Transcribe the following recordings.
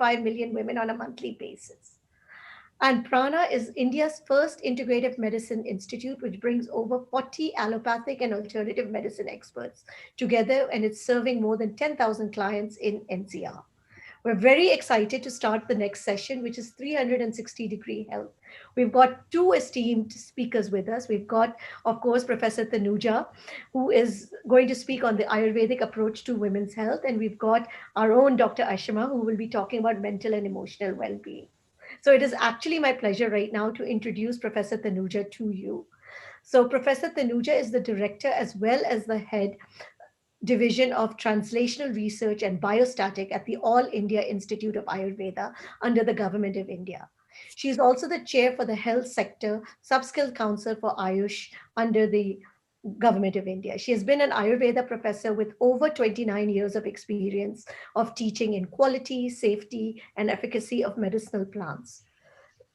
1.5 million women on a monthly basis. And Prana is India's first integrative medicine institute, which brings over 40 allopathic and alternative medicine experts together, and it's serving more than 10,000 clients in NCR. We're very excited to start the next session, which is 360-degree health. We've got two esteemed speakers with us. We've got, of course, Professor Tanuja, who is going to speak on the Ayurvedic approach to women's health. And we've got our own Dr. Ashima, who will be talking about mental and emotional well-being. So it is actually my pleasure right now to introduce Professor Tanuja to you. So Professor Tanuja is the director as well as the head Division of Translational Research and Biostatic at the All India Institute of Ayurveda under the Government of India. She is also the chair for the Health Sector Subskill Council for AYUSH under the Government of India. She has been an Ayurveda professor with over 29 years of experience of teaching in quality, safety, and efficacy of medicinal plants.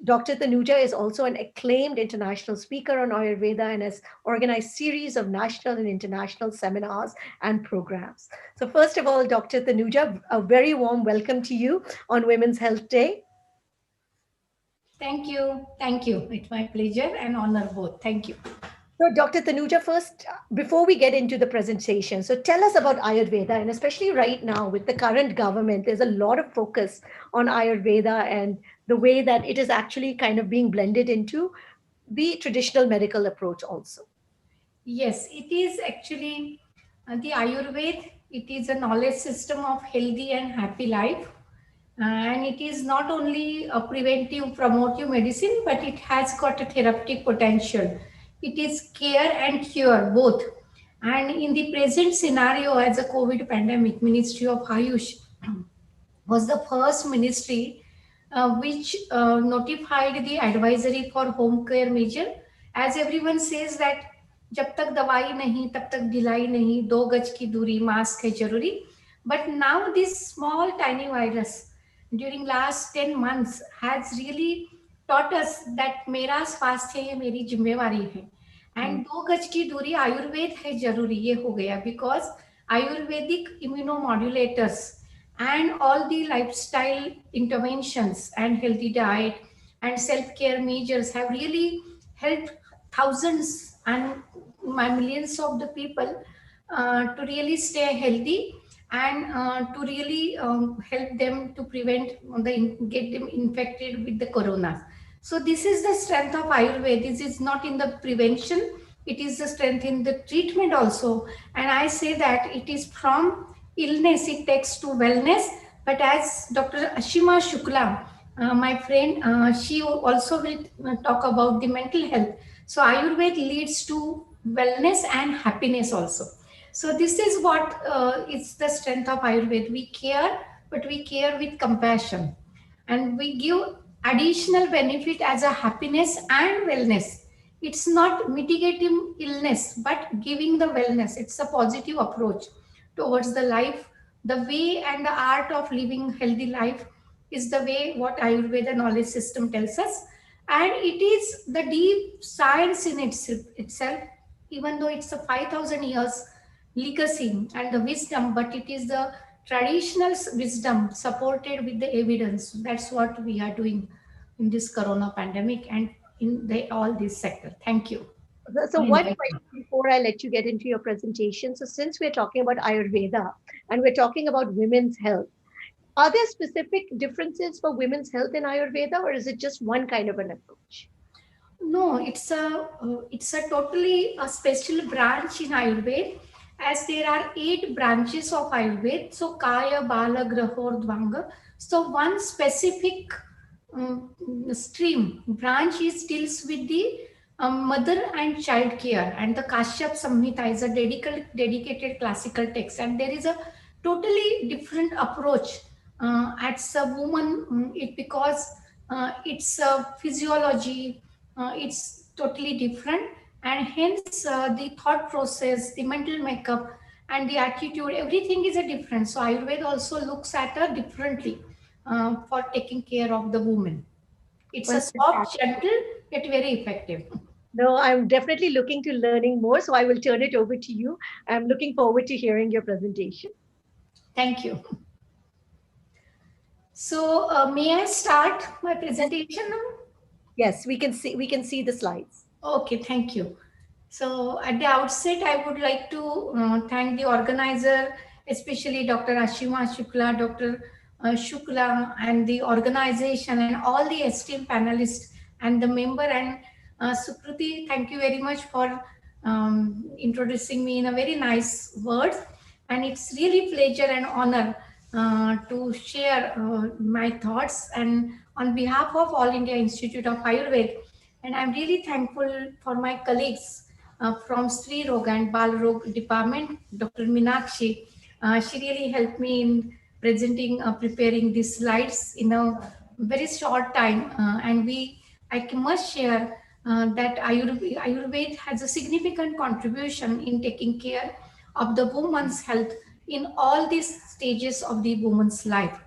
Dr. Tanuja is also an acclaimed international speaker on Ayurveda and has organized series of national and international seminars and programs. So first of all, Dr. Tanuja, a very warm welcome to you on Women's Health Day. Thank you. Thank you. It's my pleasure and honor both. Thank you. So Dr. Tanuja, first, before we get into the presentation, so tell us about Ayurveda, and especially right now with the current government, there's a lot of focus on Ayurveda and the way that it is actually kind of being blended into the traditional medical approach also. Yes, it is actually the Ayurveda. It is a knowledge system of healthy and happy life. And it is not only a preventive, promotive medicine, but it has got a therapeutic potential. It is care and cure both. And in the present scenario, as a COVID pandemic, Ministry of AYUSH was the first ministry which notified the advisory for home care measure. As everyone says that जब तक दवाई नहीं तब तक ढिलाई नहीं, 2 गज की दूरी, मास्क है जरूरी. But now this small tiny virus during last 10 months has really taught us that मेरा स्वास्थ्य ये मेरी जिम्मेवारी है. And 2 गज की दूरी आयुर्वेद है जरूरी, ये हो गया because Ayurvedic immunomodulators and all the lifestyle interventions and healthy diet and self-care measures have really helped thousands and millions of the people to really stay healthy and to really help them to prevent get them infected with the corona. So this is the strength of Ayurveda. This is not in the prevention, it is the strength in the treatment also. And I say that it is from illness it takes to wellness. But as Dr. Ashima Shukla, my friend, she also will talk about the mental health. So Ayurveda leads to wellness and happiness also. So this is what is the strength of Ayurveda. We care, but we care with compassion, and we give additional benefit as a happiness and wellness. It's not mitigating illness, but giving the wellness. It's a positive approach towards the life. The way and the art of living healthy life is the way what Ayurveda knowledge system tells us. And it is the deep science in itself, even though it's a 5,000 years legacy and the wisdom, but it is the traditional wisdom supported with the evidence. That's what we are doing in this corona pandemic and in all this sector. Thank you. So one question before I let you get into your presentation. So since we're talking about Ayurveda and we're talking about women's health, are there specific differences for women's health in Ayurveda, or is it just one kind of an approach? No, it's a totally a special branch in Ayurveda, as there are 8 branches of Ayurveda. So Kaya, Bala, Grahor, Dvanga. So one specific stream branch is deals with the mother and child care, and the Kashyap Samhita is a dedicated classical text, and there is a totally different approach at a woman. It because it's physiology, it's totally different, and hence the thought process, the mental makeup, and the attitude, everything is a different. So Ayurveda also looks at her differently for taking care of the woman. It's a soft, gentle, yet very effective. No, I'm definitely looking to learning more, so I will turn it over to you. I'm looking forward to hearing your presentation. Thank you. So, may I start my presentation now? Yes, we can see the slides. Okay, thank you. So, at the outset, I would like to thank the organizer, especially Dr. Ashima Shukla, Dr. Shukla, and the organization, and all the esteemed panelists, and the member, and Sukruti. Thank you very much for introducing me in a very nice words. And it's really pleasure and honor to share my thoughts. And on behalf of All India Institute of Ayurveda, and I'm really thankful for my colleagues from Sri Rog and Bal Rog department, Dr. Minakshi. She really helped me in preparing these slides in a very short time. And I must share that Ayurveda has a significant contribution in taking care of the woman's health in all these stages of the woman's life.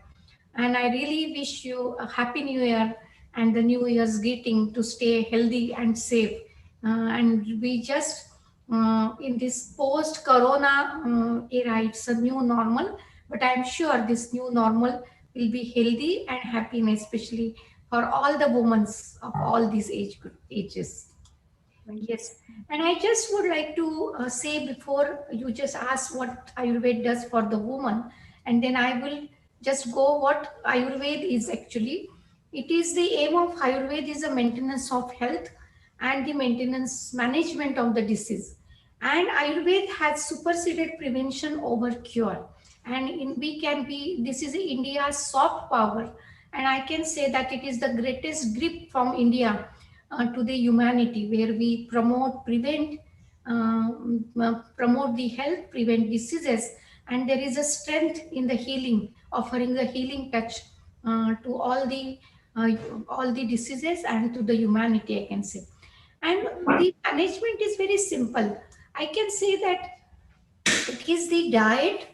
And I really wish you a happy new year and the new year's greeting to stay healthy and safe. And we just in this post corona era, it's a new normal, but I'm sure this new normal will be healthy and happy, and especially for all the women of all these ages. Right. Yes, and I just would like to say before you just ask what Ayurveda does for the woman, and then I will just go what Ayurveda is actually. It is the aim of Ayurveda is the maintenance of health and the maintenance management of the disease. And Ayurveda has superseded prevention over cure. And we can be, this is India's soft power. And I can say that it is the greatest grip from India to the humanity, where we promote the health, prevent diseases, and there is a strength in the healing, offering the healing touch to uh, all the diseases and to the humanity, I can say. And the management is very simple. I can say that it is the diet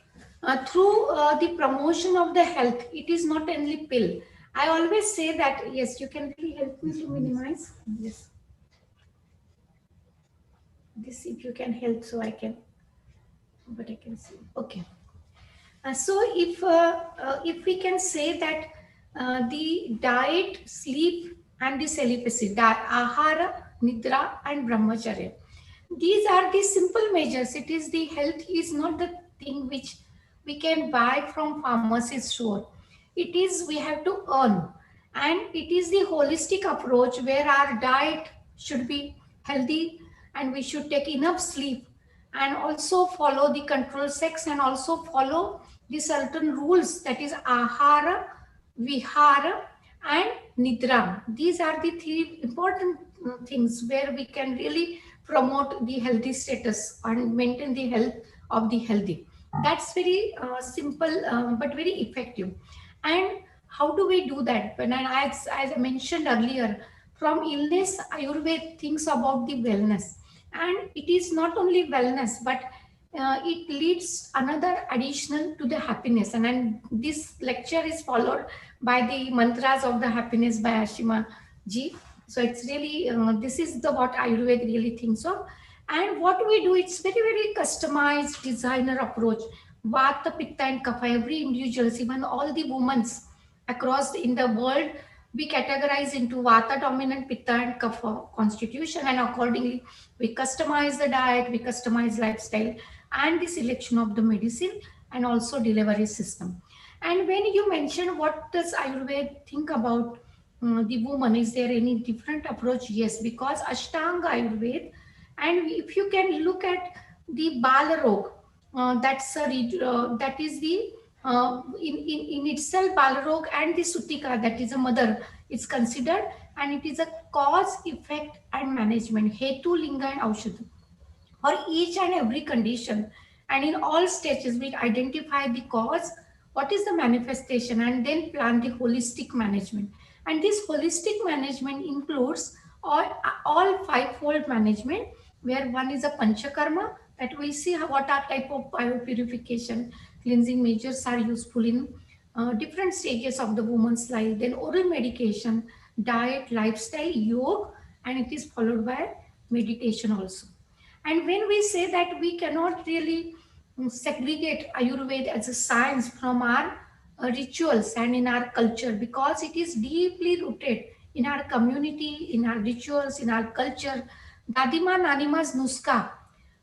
through the promotion of the health. It is not only pill. I always say that, yes, you can really help me to minimize this if you can help, so I can, but I can see. Okay. So if we can say that the diet, sleep, and the celibacy, ahara, nidra, and brahmacharya, these are the simple measures. It is the health is not the thing which we can buy from pharmacy store. It is we have to earn, and it is the holistic approach where our diet should be healthy, and we should take enough sleep, and also follow the control sex, and also follow the certain rules, that is ahara, vihara, and nidra. These are the three important things where we can really promote the healthy status and maintain the health of the healthy. That's very simple but very effective. And how do we do that? As I mentioned earlier, from illness, Ayurveda thinks about the wellness. And it is not only wellness, but it leads another additional to the happiness. And this lecture is followed by the mantras of the happiness by Ashima ji. So it's really, this is the what Ayurveda really thinks of. And what we do, it's very, very customized designer approach. Vata, Pitta, and Kapha, every individuals, even all the women across in the world, we categorize into Vata dominant, Pitta, and Kapha constitution, and accordingly we customize the diet, we customize lifestyle, and the selection of the medicine, and also delivery system. And when you mention what does Ayurveda think about the woman, is there any different approach? Yes, because Ashtanga Ayurveda, and if you can look at the Balarog, that is the in itself Balarog, and the Sutika, that is a mother, is considered, and it is a cause, effect, and management. Hetu, Linga, and Aushadha for each and every condition. And in all stages, we identify the cause, what is the manifestation, and then plan the holistic management. And this holistic management includes all fivefold management, where one is a panchakarma, that we see what are type of biopurification, cleansing measures are useful in different stages of the woman's life. Then oral medication, diet, lifestyle, yoga, and it is followed by meditation also. And when we say that we cannot really segregate Ayurveda as a science from our rituals and in our culture, because it is deeply rooted in our community, in our rituals, in our culture. Dadima Nanima's Nuska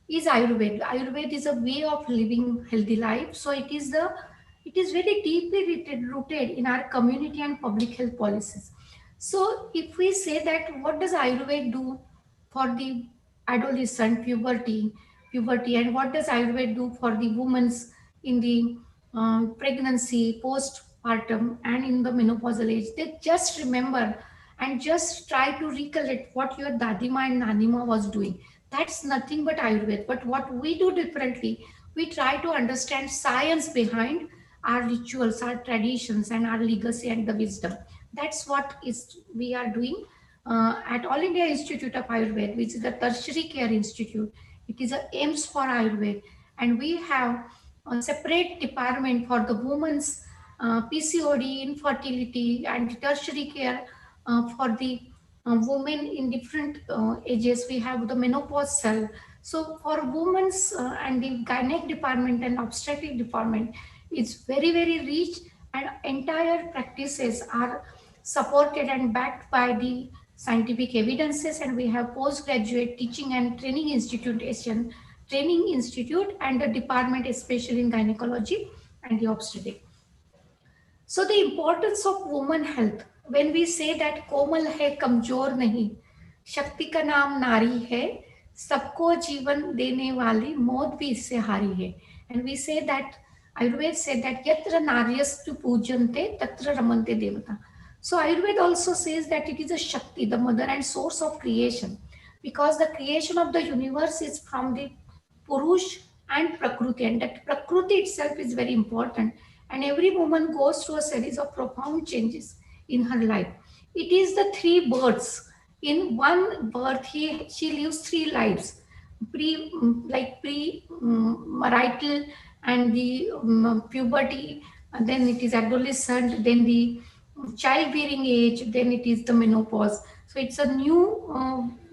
is Ayurveda. Ayurveda is a way of living healthy life. So it is very deeply rooted in our community and public health policies. So if we say that what does Ayurveda do for the adolescent puberty, and what does Ayurveda do for the women's in the pregnancy, postpartum, and in the menopausal age, they just remember and just try to recollect what your dadima and nanima was doing. That's nothing but Ayurveda. But what we do differently, we try to understand science behind our rituals, our traditions, and our legacy and the wisdom. That's what is we are doing at All India Institute of Ayurveda, which is the tertiary care institute. It is a aims for Ayurveda, and we have a separate department for the women's PCOD, infertility, and tertiary care for the women in different ages. We have the menopause cell. So for women's and the gynec department and obstetric department, it's very very rich, and entire practices are supported and backed by the scientific evidences. And we have postgraduate teaching and training institute and a department especially in gynecology and the obstetric. So the importance of woman health, when we say that कोमल है कमजोर नहीं, शक्ति का नाम नारी है, सबको जीवन देने वाली मौत भी इससे हारी है. And we say that Ayurveda said that yatra naryastu pujante tatra ramante devata. So Ayurveda also says that it is a Shakti, the mother and source of creation, because the creation of the universe is from the Purush and Prakriti, and that Prakriti itself is very important. And every woman goes through a series of profound changes in her life. It is the three births. In one birth, she lives three lives: marital and the puberty, and then it is adolescent, then the childbearing age, then it is the menopause. So it's a new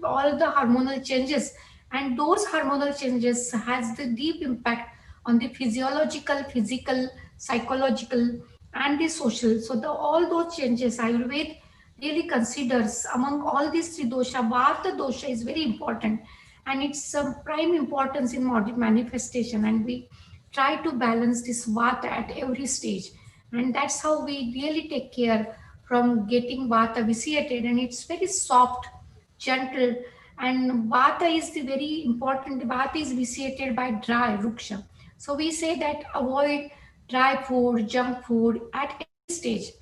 all the hormonal changes, and those hormonal changes has the deep impact on the physiological, physical, psychological, and the social. So the all those changes Ayurveda really considers. Among all these three dosha, vata dosha is very important, and it's prime importance in modern manifestation, and we try to balance this vata at every stage. And that's how we really take care from getting vata vitiated, and it's very soft, gentle. And vata is the very important. Vata is vitiated by dry ruksha. So we say that avoid dry food, junk food at any stage,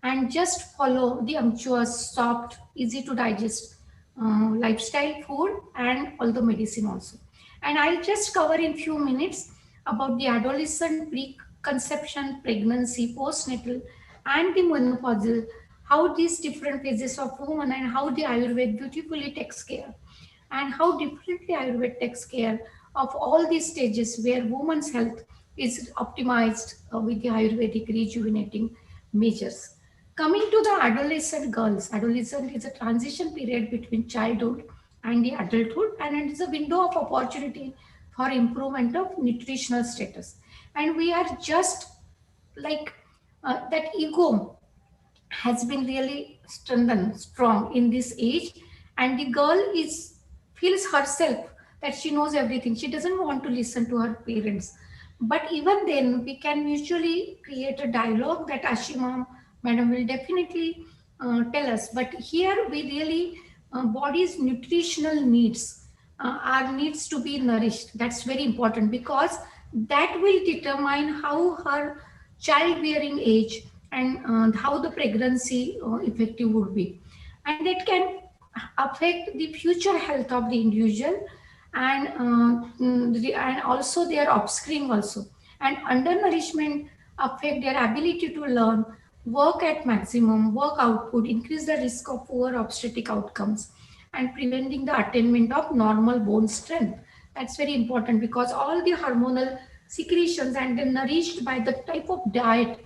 and just follow the unctuous, soft, easy to digest lifestyle food and all the medicine also. And I'll just cover in few minutes about the adolescent, preconception, pregnancy, postnatal, and the menopausal, how these different phases of woman and how the Ayurveda beautifully takes care, and how differently Ayurveda takes care of all these stages where woman's health is optimized with the Ayurvedic rejuvenating measures. Coming to the adolescent girls, adolescent is a transition period between childhood and the adulthood, and it is a window of opportunity for improvement of nutritional status. And we are just like that ego has been really strengthened strong in this age, and the girl is feels herself that she knows everything. She doesn't want to listen to her parents, but even then we can mutually create a dialogue that Ashima madam will definitely tell us. But here we really body's nutritional needs are needs to be nourished. That's very important, because that will determine how her childbearing age and how the pregnancy effective would be, and it can affect the future health of the individual, and and also their offspring also. And undernourishment affect their ability to learn, work at maximum work output, increase the risk of poor obstetric outcomes, and preventing the attainment of normal bone strength. That's very important, because all the hormonal secretions and then nourished by the type of diet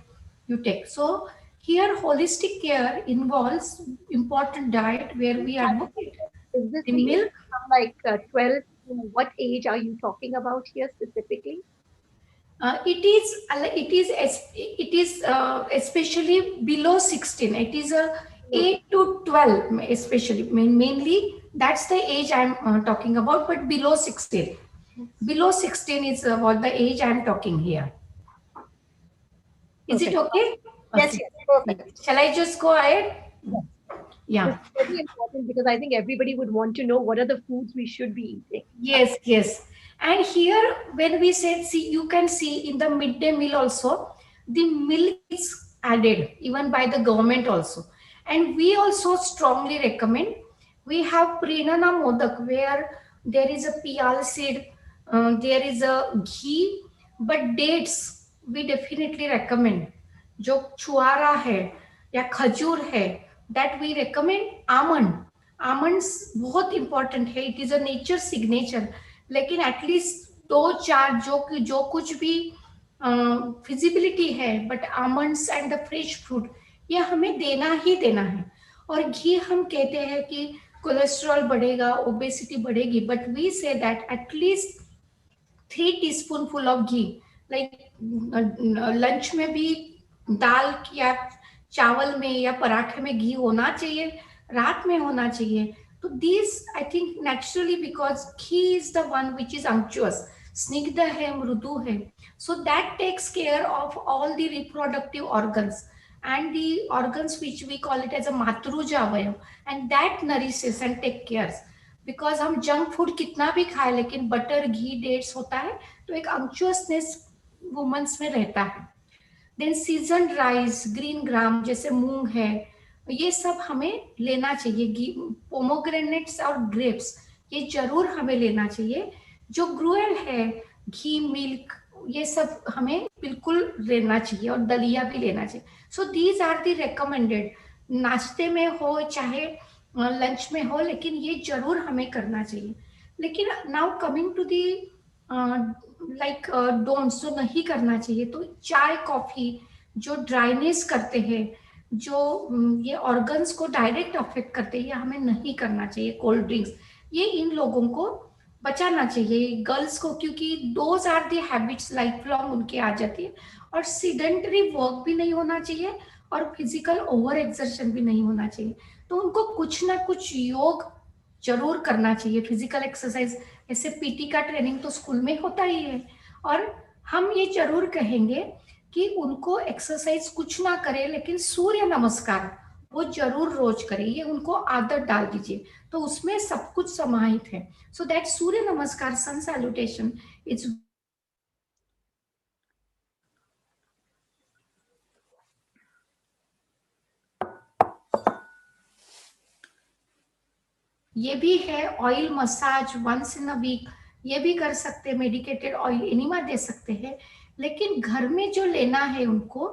you take. So here holistic care involves important diet where we advocate Is this the the age milk. from like 12 to what age are you talking about here specifically? it is especially below 16. It is a 8 to 12 especially, mainly that's the age I'm talking about, but below 16. Below 16 is what the age I'm talking here. Is it Perfect. okay? Yes, Okay. yes, perfect. Shall I just go ahead? Yes. This Yeah. is very important because I think everybody would want to know what are the foods we should be eating. Yes, yes. And here, when we said, see, you can see in the midday meal also, the milk is added even by the government also. And we also strongly recommend, we have Prenana Modak where there is a piyal seed, there is a ghee, but dates we definitely recommend. जो छुआरा है या खजूर है, that we recommend almond. Almonds बहुत important है, it is a nature signature, लेकिन at least दो चार जो कुछ भी फिजिबिलिटी है, but almonds and the fresh fruit ये हमें देना ही देना है. और घी हम कहते हैं कि कोलेस्ट्रॉल बढ़ेगा, ओबेसिटी बढ़ेगी, but we say that at least 3 teaspoonful of ghee, like lunch में भी दाल या चावल में या पराठे में घी होना चाहिए, रात में होना चाहिए. तो this I think naturally, because ghee is the one which is unctuous, स्निग्ध है, मृदु है, so that takes care of all the reproductive organs and the organs which we call it as a matruja avayam, and that nourishes and take cares. Because हम junk food कितना भी खाए, लेकिन butter घी dates होता है तो एक अंक्चुअसनेस women's में रहता है. Then season rice, green gram जैसे मूंग है, ये सब हमें लेना चाहिए. पोमोग्रेनेट्स और ग्रेप्स ये जरूर हमें लेना चाहिए. जो ग्रुएल है, घी, मिल्क, ये सब हमें बिल्कुल लेना चाहिए, और दलिया भी लेना चाहिए. So these are the recommended, नाश्ते में हो चाहे लंच में हो, लेकिन ये जरूर हमें करना चाहिए. लेकिन now coming to the like don'ts, जो नहीं करना चाहिए, तो चाय कॉफी जो ड्राइनेस करते हैं, जो ये ऑर्गन्स को डायरेक्ट अफेक्ट करते हैं, ये हमें नहीं करना चाहिए. कोल्ड ड्रिंक्स, ये इन लोगों को बचाना चाहिए, गर्ल्स को, क्योंकि those are the habits life long उनके आ जाती है. और सीडेंटरी वर्क भी नहीं होना चाहिए, और फिजिकल ओवर एक्सर्शन भी नहीं होना चाहिए. तो उनको कुछ ना कुछ योग जरूर करना चाहिए, फिजिकल एक्सरसाइज. ऐसे पीटी का ट्रेनिंग तो स्कूल में होता ही है, और हम ये जरूर कहेंगे कि उनको एक्सरसाइज कुछ ना करे, लेकिन सूर्य नमस्कार वो जरूर रोज करे, ये उनको आदत डाल दीजिए, तो उसमें सब कुछ समाहित है. सो दैट सूर्य नमस्कार, सन सैल्यूटेशन, इट्स ये भी है. Oil massage once in a week, ये भी कर सकते हैं. मेडिकेटेड ऑयल एनिमा दे सकते हैं. लेकिन घर में जो लेना है उनको,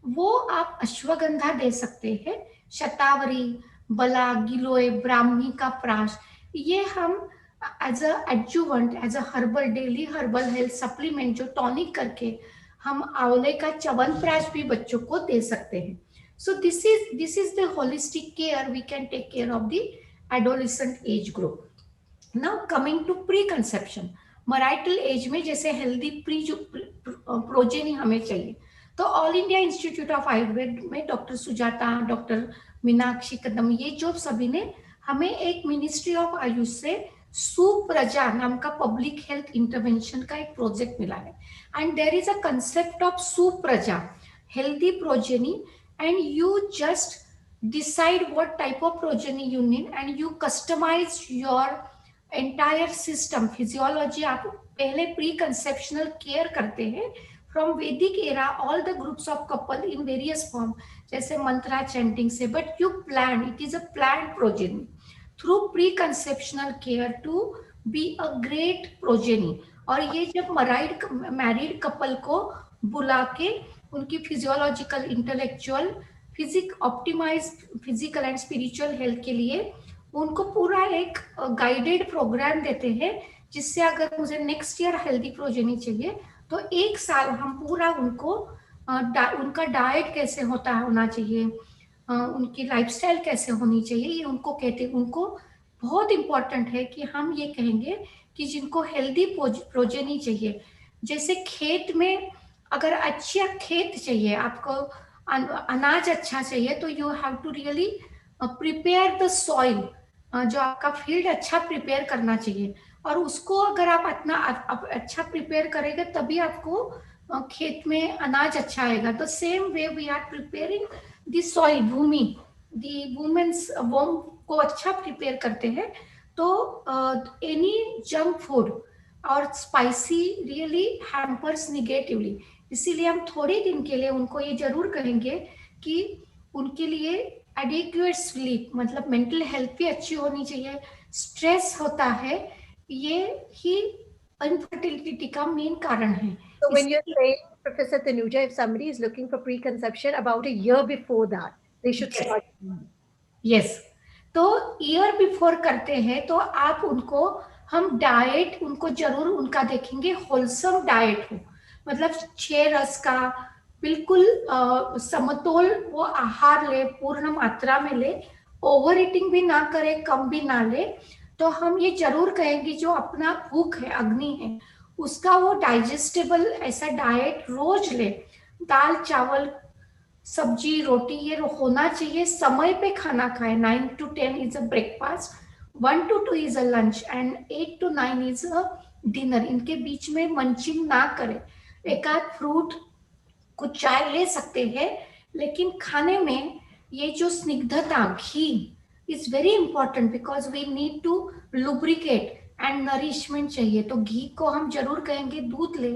वो आप अश्वगंधा दे सकते हैं, शतावरी, बला, गिलोय, ब्राह्मी का प्राश, ये हम as a adjuvant, as a herbal, daily herbal health supplement जो टॉनिक करके हम आंवले का च्यवनप्राश भी बच्चों को दे सकते हैं. So this is the holistic care we can take care of the adolescent age group. Now coming to pre conception, marital age में जैसे हेल्दी प्री जो प्रोजेनी हमें चाहिए, तो all India institute of Ayurveda में डॉक्टर सुजाता, डॉक्टर मीनाक्षी कदम, ये जो सभी ने हमें एक मिनिस्ट्री ऑफ आयुष से सुप्रजा नाम का पब्लिक हेल्थ इंटरवेंशन का एक प्रोजेक्ट मिला है. And there is a concept of suprajaa, healthy progeny, and you just decide what type of progeny you need, and you customize your entire system. Physiology आप पहले pre conceptional care करते हैं from Vedic era, all the groups of couple in various form, जैसे mantra chanting से, but you plan, it is a plan progeny through pre conceptional care to be a great progeny. और ये जब married couple को बुला के उनकी physiological, intellectual, optimise physical and spiritual health के लिए उनको पूरा एक गाइडेड प्रोग्राम देते हैं, जिससे अगर मुझे नेक्स्ट ईयर हेल्दी प्रोजेनी चाहिए, तो 1 साल हम पूरा उनको उनका डाइट कैसे होना चाहिए, उनकी लाइफस्टाइल कैसे होनी चाहिए, ये उनको कहते हैं. उनको बहुत इंपॉर्टेंट है कि हम ये कहेंगे कि जिनको हेल्दी प्रोजेनी चाहिए, जैसे खेत में अगर अच्छा खेत चाहिए आपको, अनाज अच्छा चाहिए, तो you have to really prepare the soil. जो आपका फील्ड अच्छा प्रिपेयर करना चाहिए, और उसको अगर आप इतना अच्छा प्रिपेयर करेंगे तभी आपको खेत में अनाज अच्छा आएगा। The same way we are preparing the soil, bhumi, the women's womb को अच्छा प्रिपेयर करते हैं, तो एनी जंक फूड और स्पाइसी रियली हैम्पर्स निगेटिवली। इसीलिए हम थोड़े दिन के लिए उनको ये जरूर कहेंगे कि उनके लिए एडिक्वेट स्लीप, मतलब मेंटल हेल्थ भी अच्छी होनी चाहिए। स्ट्रेस होता है, ये ही इनफर्टिलिटी का मेन कारण है। So when you're इसलिए saying, Professor Tanuja, if somebody is looking for preconception, about a year before that, they should yes, start. Yes, तो ईयर बिफोर करते हैं तो आप उनको, हम डाइट उनको जरूर उनका देखेंगे, होलसम डाइट हो, मतलब 6 रस का बिल्कुल समतोल वो आहार ले, पूर्ण मात्रा में ले, ओवर ईटिंग भी ना करे, कम भी ना ले। तो हम ये जरूर कहेंगे जो अपना भूख है, अग्नि है, उसका वो डाइजेस्टेबल ऐसा डाइट रोज ले। दाल चावल सब्जी रोटी ये होना चाहिए, समय पे खाना खाए। 9 to 10 is a breakfast, 1 to 2 is a lunch, and 8 to 9 is a dinner. इनके बीच में मंचिंग ना करें। एक आध फ्रूट, कुछ चाय ले सकते हैं, लेकिन खाने में ये जो स्निग्धता, ghee is very important, because we need to lubricate and nourishment चाहिए। तो घी को हम जरूर कहेंगे, दूध ले,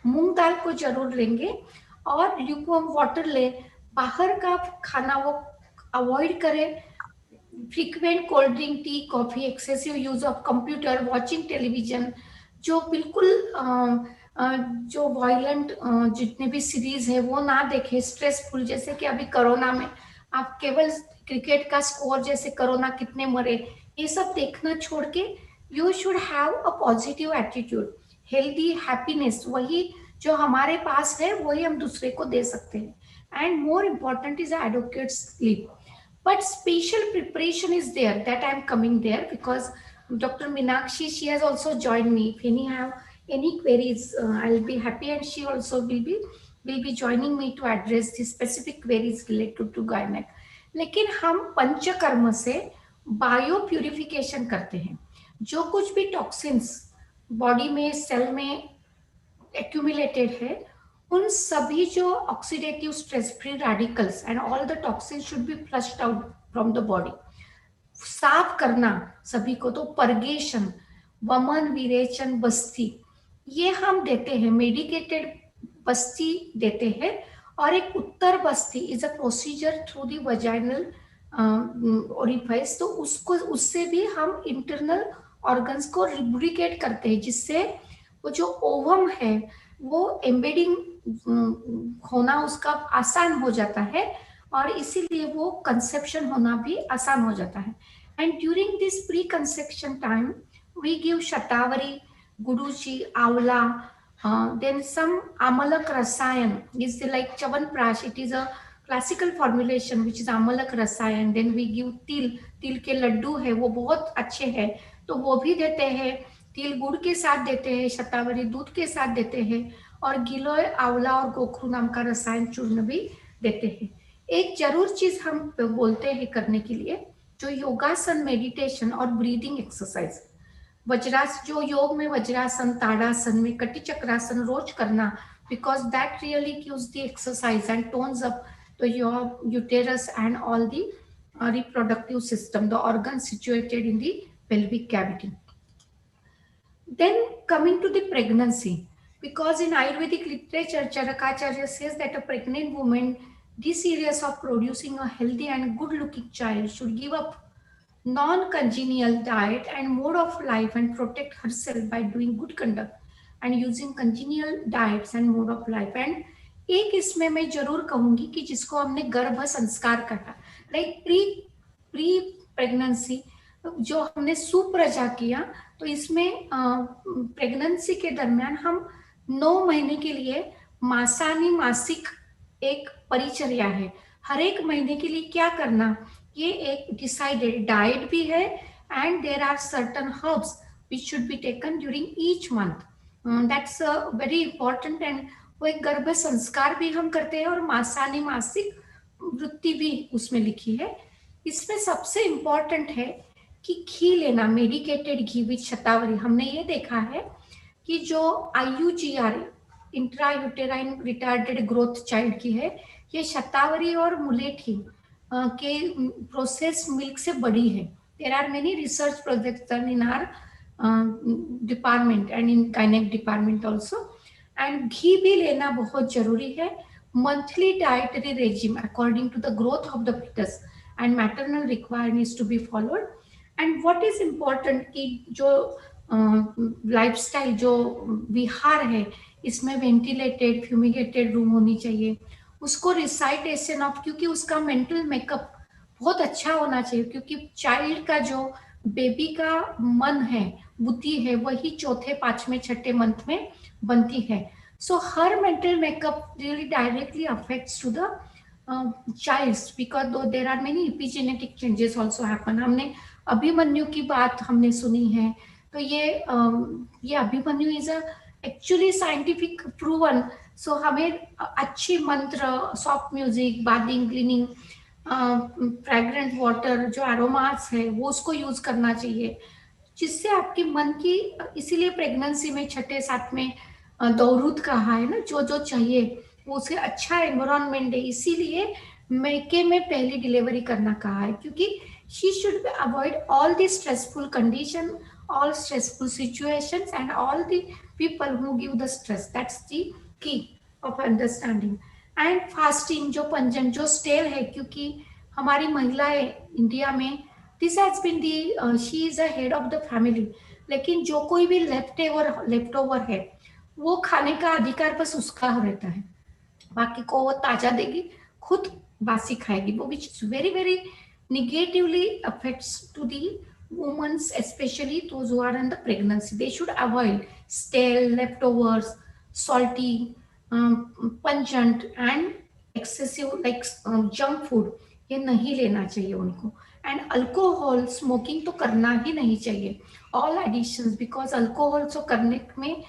मूंग दाल को जरूर लेंगे, और ल्यूकवार्म वाटर ले। बाहर का खाना वो अवॉइड करें। Frequent cold drink, T, coffee, excessive use of computer, watching television, जो बिल्कुल जो वायलेंट जितने भी सीरीज है वो ना देखें। स्ट्रेसफुल, जैसे कि अभी कोरोना में आप केवल क्रिकेट का स्कोर, जैसे कोरोना कितने मरे, ये सब देखना छोड़ के you should have a positive attitude. Healthy happiness, वही जो हमारे पास है वही हम दूसरे को दे सकते हैं। And more important is adequate sleep. But special preparation is there, that I'm coming there, because Dr. Minakshi, she has also joined me. If any have any queries, I'll be happy, and she also will be joining me to address the specific queries related to gynec. लेकिन हम पंचकर्म से bio purification करते हैं। जो कुछ भी toxins body में, cell में accumulated है, उन सभी जो oxidative stress free radicals and all the toxin should be flushed out from the body. साफ करना सभी को, तो परगेशन, वमन, विरेचन, बस्ती, ये हम देते हैं। मेडिकेटेड बस्ती देते हैं, और एक उत्तर बस्ती is a procedure through the vaginal orifice. तो उसको, उससे भी हम इंटरनल ऑर्गन्स को रिब्रिकेट करते हैं, जिससे वो जो ओवम है वो एम्बेडिंग होना उसका आसान हो जाता है, और इसीलिए वो कंसेप्शन होना भी आसान हो जाता है। And during this pre conception time we give shatavari, guduchi, amla, then some amalak rasayan is like chawanprash. It is a classical formulation which is amalak rasayan. Then we give तिल, तिल के लड्डू है वो बहुत अच्छे हैं, तो वो भी देते हैं। तिल गुड़ के साथ देते हैं, शतावरी दूध के साथ देते हैं, और गिलोय, आंवला और गोखरू नाम का रसायन चूर्ण भी देते हैं। एक जरूर चीज हम बोलते हैं करने के लिए, जो योगासन, मेडिटेशन और ब्रीदिंग एक्सरसाइज। वज्रासन, जो योग में वज्रासन, ताड़ासन में कटी चक्रासन रोज करना, because that really gives the exercise and tones up the your uterus and all the reproductive system, the organs situated in the pelvic cavity. Then coming to the pregnancy, because in Ayurvedic literature, Charakacharya says that a pregnant woman desirous of producing a healthy and good-looking child should give up non-congenial diet and mode of life and protect herself by doing good conduct and using congenial diets and mode of life. And एक इसमें मैं जरूर कहूंगी कि जिसको हमने गर्भ संस्कार कहा, लाइक प्री प्री प्रेगनेंसी जो हमने सुप्रजा किया, तो इसमें प्रेगनेंसी के दरमियान हम 9 महीने के लिए मासानी, मासिक एक परिचर्या है। हर एक महीने के लिए क्या करना, ये एक डिसाइडेड डाइट भी है, and there are certain herbs which should be taken during each month. That's very important, and वो एक गर्भ संस्कार भी हम करते हैं और मासानी मासिक वृत्ति भी उसमें लिखी है। इसमें सबसे इम्पोर्टेंट है कि घी लेना, मेडिकेटेड घी विद शतावरी। हमने ये देखा है कि जो IUGR, intra uterine retarded growth child की है, ये शतावरी और मुलेठी के प्रोसेस मिल्क से बड़ी है। There are many research projects done in our department and in gynaec department also. And घी भी लेना बहुत जरूरी है। Monthly dietary regime according to the growth of the foetus and maternal requirements to be followed. And what is important कि जो lifestyle, जो विहार है, इसमें वेंटिलेटेड फ्यूमिगेटेड रूम होनी चाहिए। उसको रिसाइटेशन ऑफ, क्योंकि उसका मेंटल मेकअप बहुत अच्छा होना चाहिए, क्योंकि चाइल्ड का जो बेबी का मन है, बुद्धि है, वही चौथे पांचवें छठे मंथ में बनती है। So her mental makeup really directly affects to the child's, because there are many epigenetic changes also happen. हमने अभिमन्यु की बात हमने सुनी है, तो ये Abhimanyu is a actually scientific proven. So हमें अच्छी मंत्र, soft music, bathing, cleaning, fragrant water, जो एरोमास है वो उसको यूज करना चाहिए, जिससे आपके मन की, इसीलिए प्रेगनेंसी में छठे सातवें दौरूद कहा है ना, जो जो चाहिए वो उसे अच्छा एनवायरमेंट है। इसीलिए मैके में पहली डिलीवरी करना कहा है, क्योंकि she should avoid all the stressful condition, all stressful situations and all the people who give the stress. That's the key of understanding. And fasting जो पंजन, जो स्टेल है, क्योंकि हमारी महिलाएं इंडिया में, this has been the, she is a head of the family, लेकिन जो कोई भी लेफ्ट ओवर है वो खाने का अधिकार बस उसका रहता है, बाकी को वो ताजा देगी, खुद बासी खाएगी वो, which is very very negatively affects to the women, especially those who are in the pregnancy. They should avoid stale, leftovers, salty, pungent and excessive like junk food, ये नहीं लेना चाहिए उनको। एंड अल्कोहल, स्मोकिंग तो करना ही नहीं चाहिए, all editions, because alcohol तो करने में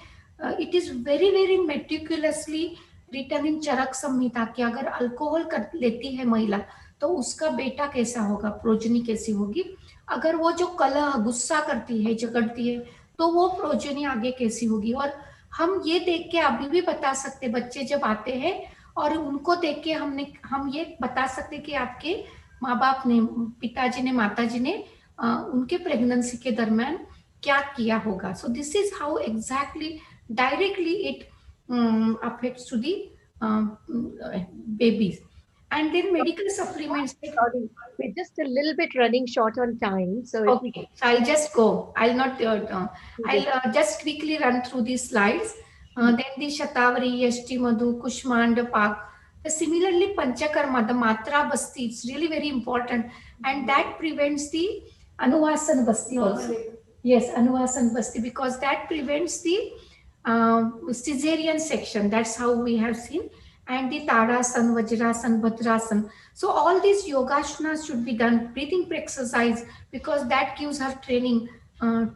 it is very very meticulously written in Charaka Samhita कि अगर अल्कोहल कर लेती है महिला तो उसका बेटा कैसा होगा, प्रोजनी कैसी होगी। अगर वो जो कलह, गुस्सा करती है, झगड़ती है, तो वो प्रोजनी आगे कैसी होगी। और हम ये देख के अभी भी बता सकते, बच्चे जब आते हैं और उनको देख के हम ये बता सकते कि आपके माँ बाप ने, पिताजी ने, माताजी ने उनके प्रेगनेंसी के दरमियान क्या किया होगा। सो this is how exactly directly it affects to the babies. And then medical supplements like, Sorry, we're just a little bit running short on time. So if we okay, so I'll just go. I'll not. I'll just quickly run through these slides. Then the Shatavari, Yashti Madhu, Kushmanda Pak. Similarly, Panchakarma, the Matra Basti, it's really very important, and that prevents the Anuvasan Basti also. Yes, Anuvasan Basti, because that prevents the cesarean section. That's how we have seen. And the Tadasan, Vajrasan, Bhadrasan. So all these yogashanas should be done, breathing exercise, because that gives her training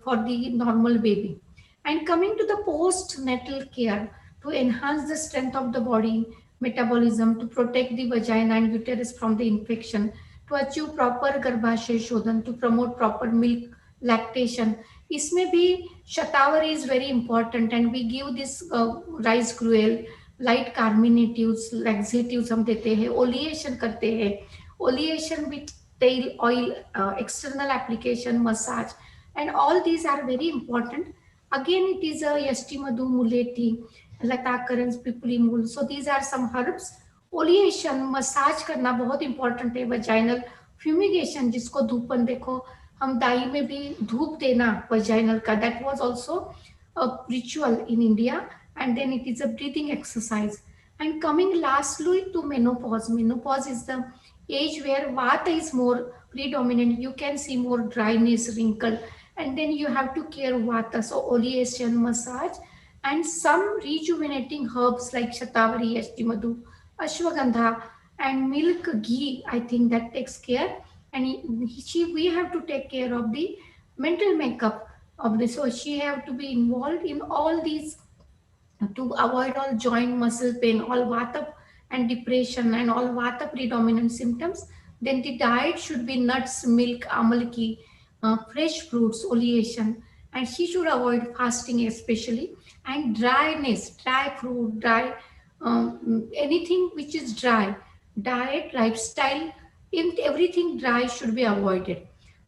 for the normal baby. And coming to the postnatal care, to enhance the strength of the body, metabolism, to protect the vagina and uterus from the infection, to achieve proper garbhashay shodhan, to promote proper milk lactation. इसमें भी shatavari is very important, and we give this rice gruel, light carminatives, laxatives हम देते हैं, oleation करते हैं, oleation with tel oil, external application, massage, and all these are very important. Again it is a yashti madhu, mulethi, lata karanj, pippali mool, so these are some herbs. Oleation, massage करना बहुत important है। Vaginal fumigation, जिसको धूपन, देखो हम दाई में भी धूप देना वजाइनल का, that was also a ritual in India. And then it is a breathing exercise. And coming lastly to menopause. Menopause is the age where vata is more predominant. You can see more dryness, wrinkle, and then you have to care vata. So oleation, massage, and some rejuvenating herbs like shatavari, yashtimadhu, ashwagandha, and milk, ghee. I think that takes care. And we have to take care of the mental makeup of this. So she have to be involved in all these to avoid all joint muscle pain, all vata and depression and all vata predominant symptoms, then the diet should be nuts, milk, amalaki, fresh fruits, oleation, and she should avoid fasting especially, and dryness, dry fruit, dry anything which is dry, diet, lifestyle, in everything dry should be avoided.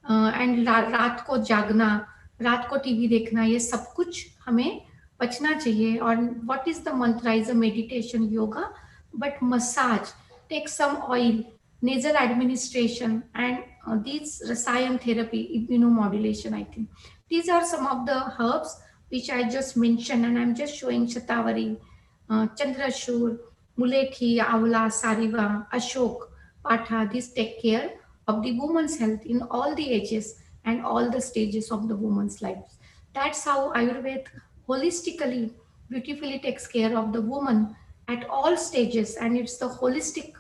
And रात को जागना, रात को TV देखना, ये सब कुछ हमें बचना चाहिए. और what is the mantra is a meditation yoga, but massage, take some oil, nasal administration, and these rasayan therapy, immunomodulation, I think these are some of the herbs which I just mentioned, and I'm just showing shatavari, chandrashur, mulethi, avla, sariva, ashok, patha. These take care of the woman's health in all the ages and all the stages of the woman's lives. That's how Ayurveda holistically, beautifully takes care of the woman at all stages, and it's the holistic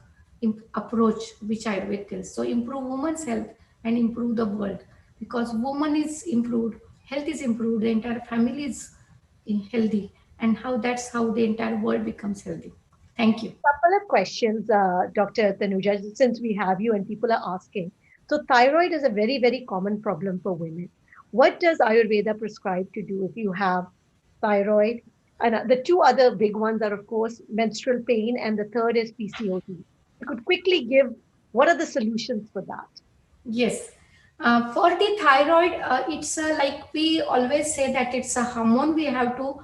approach which Ayurveda tells. So improve woman's health and improve the world, because woman is improved, health is improved, the entire family is healthy, and that's how the entire world becomes healthy. Thank you. Couple of questions, Dr. Tanuja, since we have you and people are asking. So, thyroid is a very, very common problem for women. What does Ayurveda prescribe to do if you have thyroid? And the two other big ones are, of course, menstrual pain, and the third is PCOD. You could quickly give what are the solutions for that? Yes. For the thyroid, it's like we always say that it's a hormone. We have to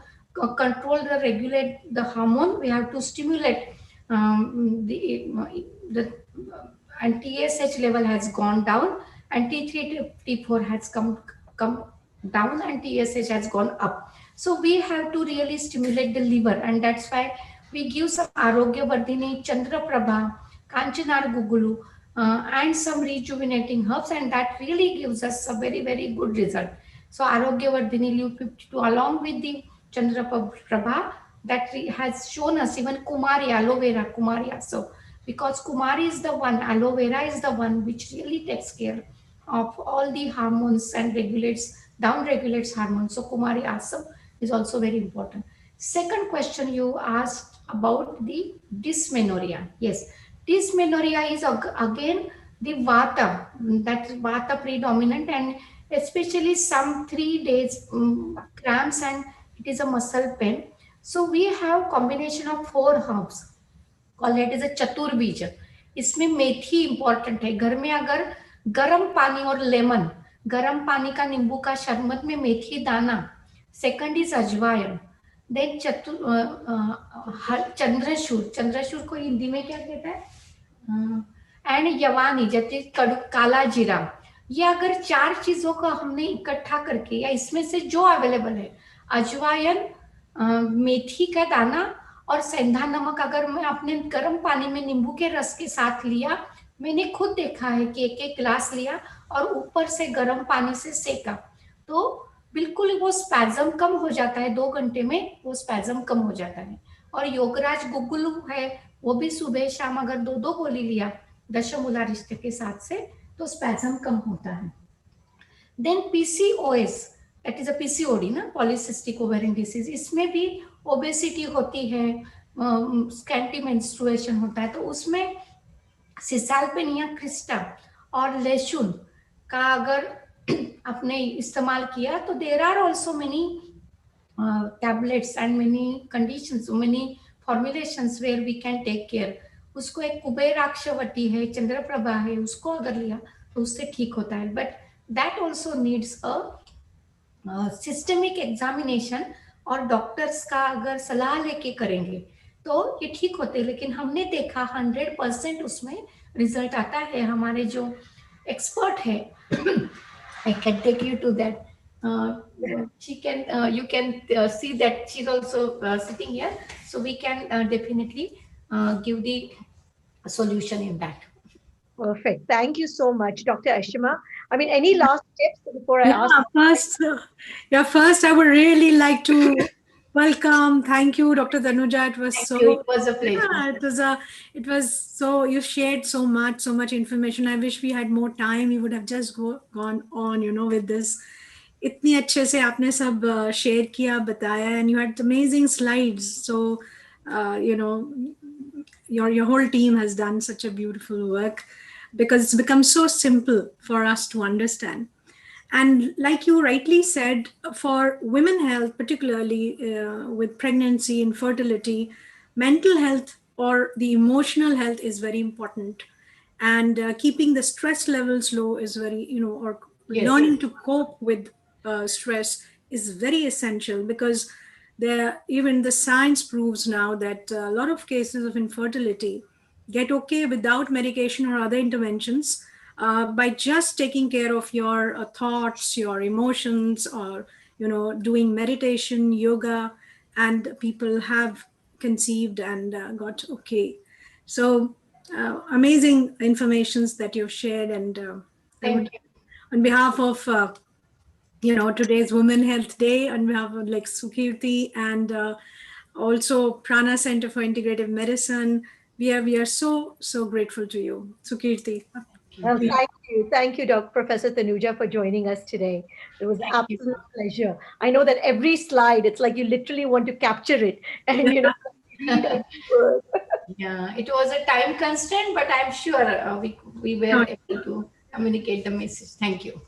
control the regulate the hormone. We have to stimulate the and TSH level has gone down, and T3 to T4 has come down, and TSH has gone up. So we have to really stimulate the liver, and that's why we give some Arogya Vardhini, Chandra Prabha, Kanchanar Gugulu, and some rejuvenating herbs, and that really gives us a very, very good result. So Arogya Vardhini Liu 52 along with the Chandra Prabha, that has shown us even Kumari, aloe vera, Kumari also, because Kumari is the one, aloe vera is the one which really takes care of all the hormones and regulates, down regulates hormones. So Kumari Asam is also very important. Second question you asked about the dysmenorrhea. Yes, dysmenorrhea is again the vata, that vata predominant, and especially some 3 days cramps, and it is a muscle pain. So we have combination of 4 herbs, call it is a chaturbeej. इसमें मेथी important है. घर में अगर गर्म पानी और lemon, गर्म पानी का नींबू का शरबत में मेथी दाना, सेकंड इज अजवाइन, देन चंद्रशूर, चंद्रशूर को हिंदी में क्या कहता है, एंड यवानी जैसे काला जीरा. ये अगर 4 चीजों का हमने इकट्ठा करके, या इसमें से जो अवेलेबल है, अजवाइन, मेथी का दाना और सेंधा नमक, अगर मैं अपने गर्म पानी में नींबू के रस के साथ लिया, मैंने खुद देखा है कि एक एक गिलास लिया और ऊपर से गर्म पानी से सेका, तो बिल्कुल वो स्पैज़म कम हो जाता है. 2 घंटे में वो स्पैज़म कम हो जाता है. और योगराज गुगुलू है, वो भी सुबह शाम अगर 2-2 गोली लिया दशमूला रिश्ते के साथ से, तो स्पैज़म कम होता है. Then PCOS, that is a PCOD ना, पॉलीसिस्टिक ओवेरियन डिसीज, इसमें भी ओबेसिटी होती है, स्कैंटी मेंस्ट्रुएशन होता है, तो उसमें सिसाल्पेनिया क्रिस्टा और लहसुन का अगर आपने इस्तेमाल किया, तो there are also many tablets and many conditions, many formulations where we can take care. उसको एक कुबेराक्षवटी है, चंद्रप्रभा है, उसको अगर लिया तो उससे ठीक होता है. But that also needs a systemic examination, और डॉक्टर्स का अगर सलाह लेके करेंगे तो ये ठीक होते हैं. लेकिन हमने देखा 100% उसमें रिजल्ट आता है. हमारे जो एक्सपर्ट है, I can take you to that, she can you can see that she's also sitting here, so we can definitely give the solution in that. Perfect. Thank you so much, Dr. Ashima. I mean, any last tips before I ask? First, I would really like to welcome. Thank you, Dr. Tanuja. It was It was a pleasure. Yeah, it was so, you shared so much information. I wish we had more time. We would have just gone on, with this इतनी अच्छे से आपने सब share किया, बताया, and you had amazing slides. So, you know, your whole team has done such a beautiful work because it's become so simple for us to understand. And like you rightly said, for women health, particularly with pregnancy, infertility, mental health or the emotional health is very important. And keeping the stress levels low is very, or Yes. learning to cope with stress is very essential, because there, even the science proves now that a lot of cases of infertility get okay without medication or other interventions, by just taking care of your thoughts, your emotions, or doing meditation, yoga, and people have conceived and got okay. So amazing informations that you've shared, and I Thank would, you. on behalf of today's Women Health Day, on behalf of like Sukirti and also Prana Center for Integrative Medicine, we are so grateful to you, Sukirti. Well, Please. thank you, Dr. Professor Tanuja, for joining us today. It was Thank you. absolute pleasure. I know that every slide, it's like you literally want to capture it and read every word. Yeah, it was a time constraint, but I'm sure we were No, able to communicate the message. Thank you.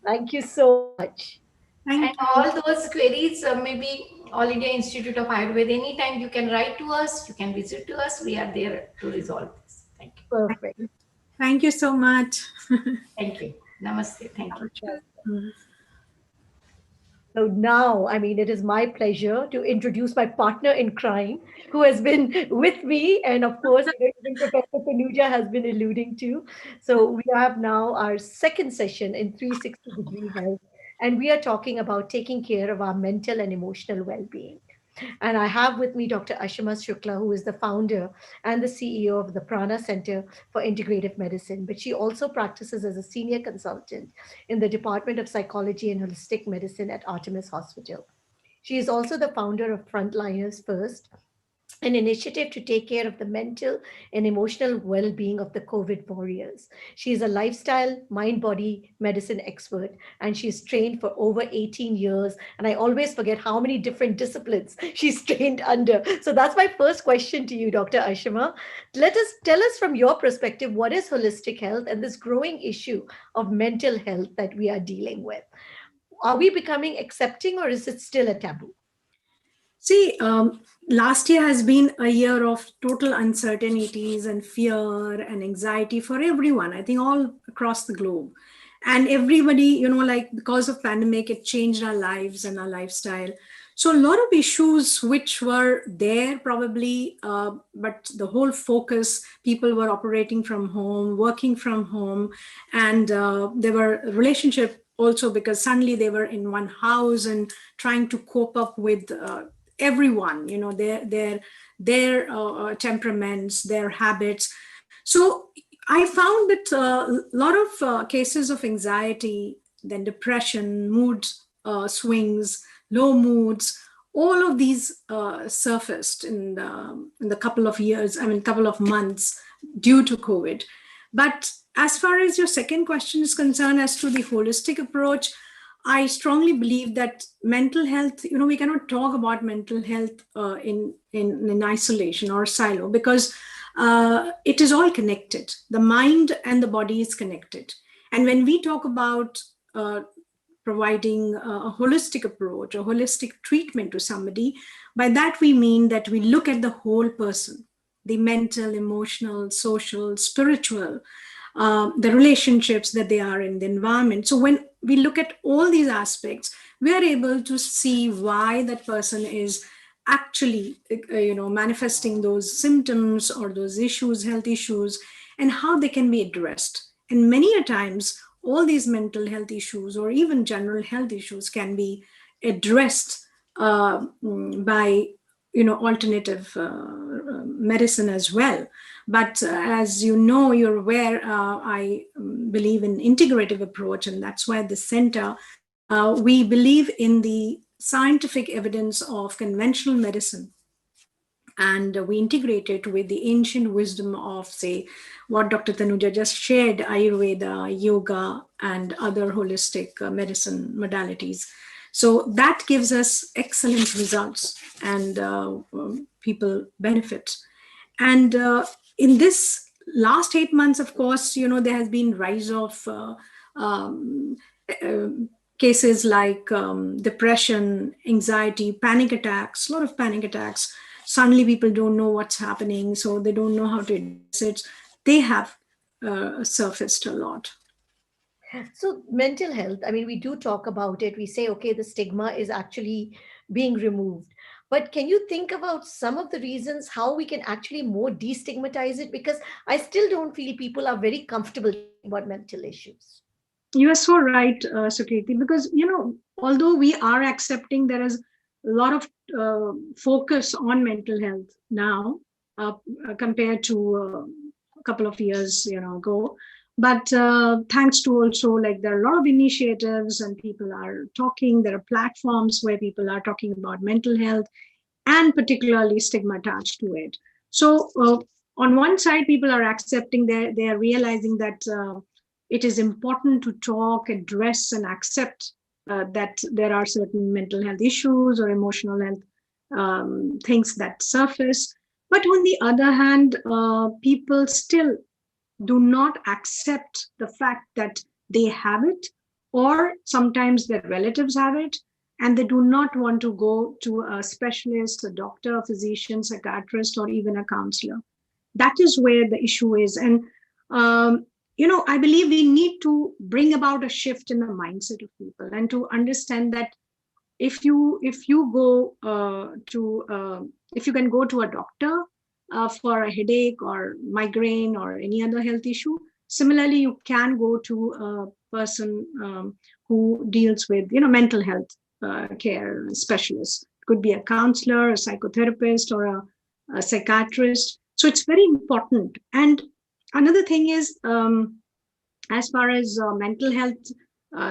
Thank you so much. And thank you. all those queries, maybe All India Institute of Ayurveda, anytime you can write to us, you can visit to us. We are there to resolve this. Thank you. Perfect. Thank you so much. Thank you. Namaste. Thank you. So now, I mean, it is my pleasure to introduce my partner in crime, who has been with me, and of course, even Professor Tanuja has been alluding to. So we have now our second session in 360-degree health, and we are talking about taking care of our mental and emotional well-being. And I have with me Dr. Ashima Shukla, who is the founder and the CEO of the Prana Center for Integrative Medicine. But she also practices as a senior consultant in the Department of Psychology and Holistic Medicine at Artemis Hospital. She is also the founder of Frontliners First, an initiative to take care of the mental and emotional well being of the COVID warriors. She is a lifestyle, mind body medicine expert, and she's trained for over 18 years. And I always forget how many different disciplines she's trained under. So that's my first question to you, Dr. Ashima. Tell us from your perspective, what is holistic health and this growing issue of mental health that we are dealing with? Are we becoming accepting or is it still a taboo? See, last year has been a year of total uncertainties and fear and anxiety for everyone, I think all across the globe. And everybody, like because of pandemic, it changed our lives and our lifestyle. So a lot of issues which were there probably, but the whole focus, people were operating from home, working from home, and there were relationship also because suddenly they were in one house and trying to cope up with everyone, their temperaments, their habits. So I found that a lot of cases of anxiety, then depression, mood swings, low moods, all of these surfaced in the couple of years, I mean, couple of months due to COVID. But as far as your second question is concerned, as to the holistic approach, I strongly believe that mental health, we cannot talk about mental health in isolation or silo, because it is all connected. The mind and the body is connected. And when we talk about providing a holistic approach, a holistic treatment to somebody, by that we mean that we look at the whole person, the mental, emotional, social, spiritual, the relationships that they are in, the environment. So when we look at all these aspects, we are able to see why that person is actually manifesting those symptoms or those issues, health issues, and how they can be addressed. And many a times all these mental health issues or even general health issues can be addressed by alternative medicine as well. But as you're aware, I believe in integrative approach, and that's why the center, we believe in the scientific evidence of conventional medicine and we integrate it with the ancient wisdom of, say, what Dr. Tanuja just shared, Ayurveda, yoga, and other holistic medicine modalities. So that gives us excellent results, and people benefit. And in this last 8 months, of course, there has been rise of um, uh, cases like depression, anxiety, panic attacks, a lot of panic attacks. Suddenly people don't know what's happening, so they don't know how to address it. They have surfaced a lot. So, mental health, I mean, we do talk about it. We say, okay, the stigma is actually being removed. But can you think about some of the reasons how we can actually more destigmatize it? Because I still don't feel people are very comfortable talking about mental issues. You are so right, Sukriti, because although we are accepting, there is a lot of focus on mental health now, uh, compared to a couple of years ago. But thanks to also, like, there are a lot of initiatives and people are talking. There are platforms where people are talking about mental health and particularly stigma attached to it. So on one side, people are accepting, they are realizing that it is important to talk, address, and accept that there are certain mental health issues or emotional health things that surface. But on the other hand, people still do not accept the fact that they have it, or sometimes their relatives have it, and they do not want to go to a specialist, a doctor, a physician, psychiatrist, or even a counselor. That is where the issue is. And I believe we need to bring about a shift in the mindset of people, and to understand that if you go if you can go to a doctor for a headache or migraine or any other health issue, similarly you can go to a person who deals with mental health care specialist. It could be a counselor, a psychotherapist, or a psychiatrist. So it's very important. And another thing is, as far as mental health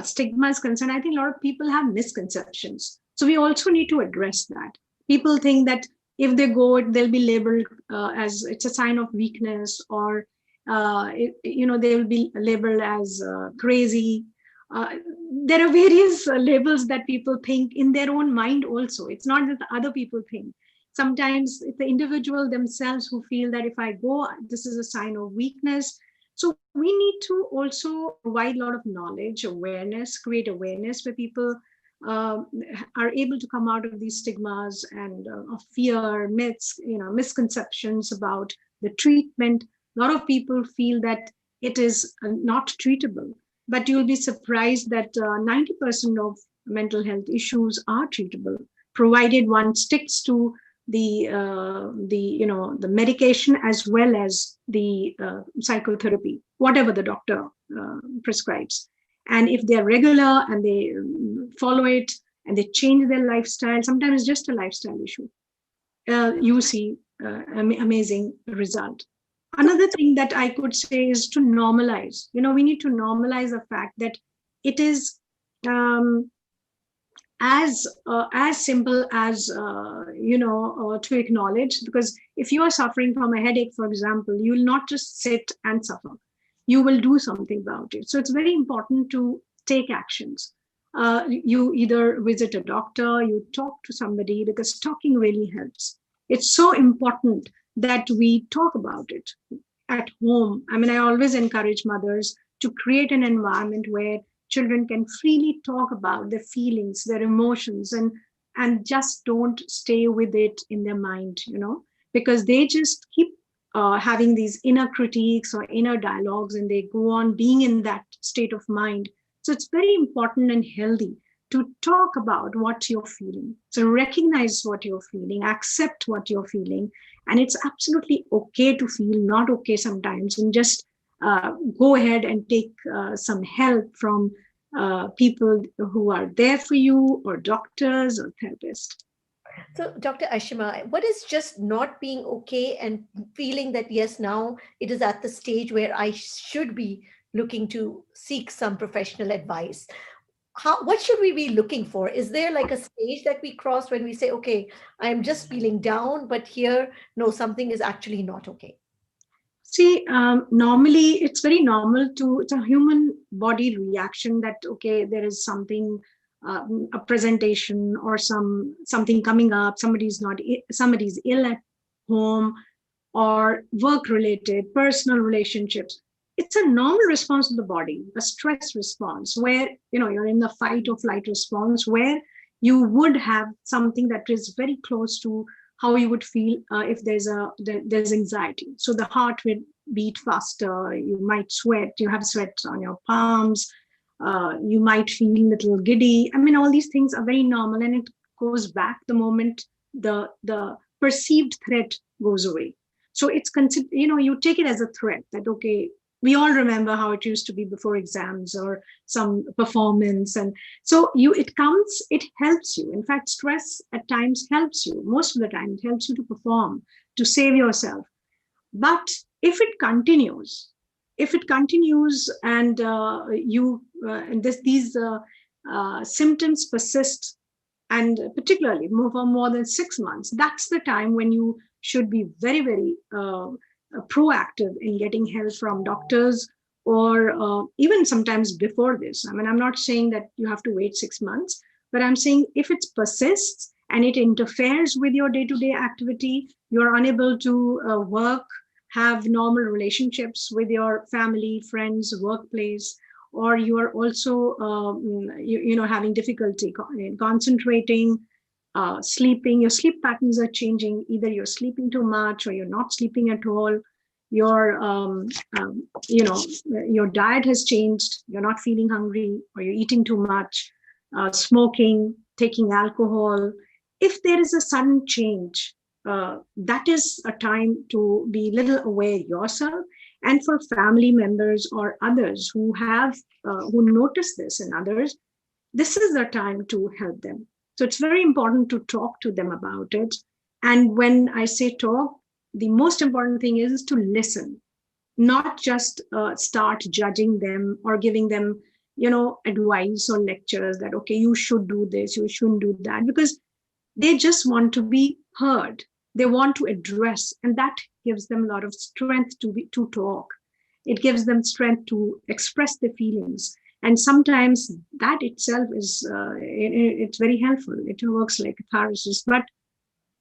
stigma is concerned, I think a lot of people have misconceptions. So we also need to address that. People think that if they go, they'll be labeled as it's a sign of weakness, or they will be labeled as crazy. There are various labels that people think in their own mind also. It's not that the other people think. Sometimes it's the individual themselves who feel that if I go, this is a sign of weakness. So we need to also provide a lot of knowledge, awareness, create awareness where people uh, are able to come out of these stigmas and of fear, myths, misconceptions about the treatment. A lot of people feel that it is not treatable, but you'll be surprised that 90% of mental health issues are treatable, provided one sticks to the medication as well as the psychotherapy, whatever the doctor prescribes. And if they're regular and they follow it and they change their lifestyle, sometimes it's just a lifestyle issue, you see amazing result. Another thing that I could say is to normalize. We need to normalize the fact that it is um, as simple as to acknowledge, because if you are suffering from a headache, for example, you will not just sit and suffer. You will do something about it. So it's very important to take actions. You either visit a doctor, you talk to somebody, because talking really helps. It's so important that we talk about it at home. I mean, I always encourage mothers to create an environment where children can freely talk about their feelings, their emotions, and just don't stay with it in their mind, because they just keep having these inner critiques or inner dialogues, and they go on being in that state of mind. So it's very important and healthy to talk about what you're feeling. So recognize what you're feeling, accept what you're feeling, and it's absolutely okay to feel not okay sometimes, and just go ahead and take some help from people who are there for you, or doctors or therapists. So, Dr. Ashima, what is just not being okay and feeling that, yes, now it is at the stage where I should be looking to seek some professional advice? what should we be looking for? Is there like a stage that we cross when we say, okay, I'm just feeling down, but here, no, something is actually not okay? See, normally it's very normal to, it's a human body reaction that, okay, there is something, a presentation or something coming up, somebody's ill at home, or work related, personal relationships. It's a normal response of the body, a stress response where, you're in the fight or flight response, where you would have something that is very close to how you would feel if there's anxiety. So the heart will beat faster, you might sweat, you have sweat on your palms, you might feel a little giddy. I mean, all these things are very normal, and it goes back the moment the perceived threat goes away. So it's considered, you take it as a threat that, okay, we all remember how it used to be before exams or some performance. And so it helps you. In fact, stress at times helps you. Most of the time, it helps you to perform, to save yourself. But if it continues, and these symptoms persist, and particularly for more than 6 months, that's the time when you should be very, very proactive in getting help from doctors, or even sometimes before this. I mean, I'm not saying that you have to wait 6 months, but I'm saying if it persists and it interferes with your day-to-day activity, you're unable to work, have normal relationships with your family, friends, workplace, or you are also having difficulty concentrating, sleeping, your sleep patterns are changing. Either you're sleeping too much or you're not sleeping at all. Your diet has changed. You're not feeling hungry, or you're eating too much, smoking, taking alcohol. If there is a sudden change, that is a time to be little aware yourself, and for family members or others who notice this in others, this is the time to help them. So it's very important to talk to them about it. And when I say talk, the most important thing is to listen, not just start judging them or giving them, advice or lectures that, okay, you should do this, you shouldn't do that, because they just want to be heard. They want to address, and that gives them a lot of strength to talk. It gives them strength to express their feelings. And sometimes that itself is it's very helpful. It works like a therapist. But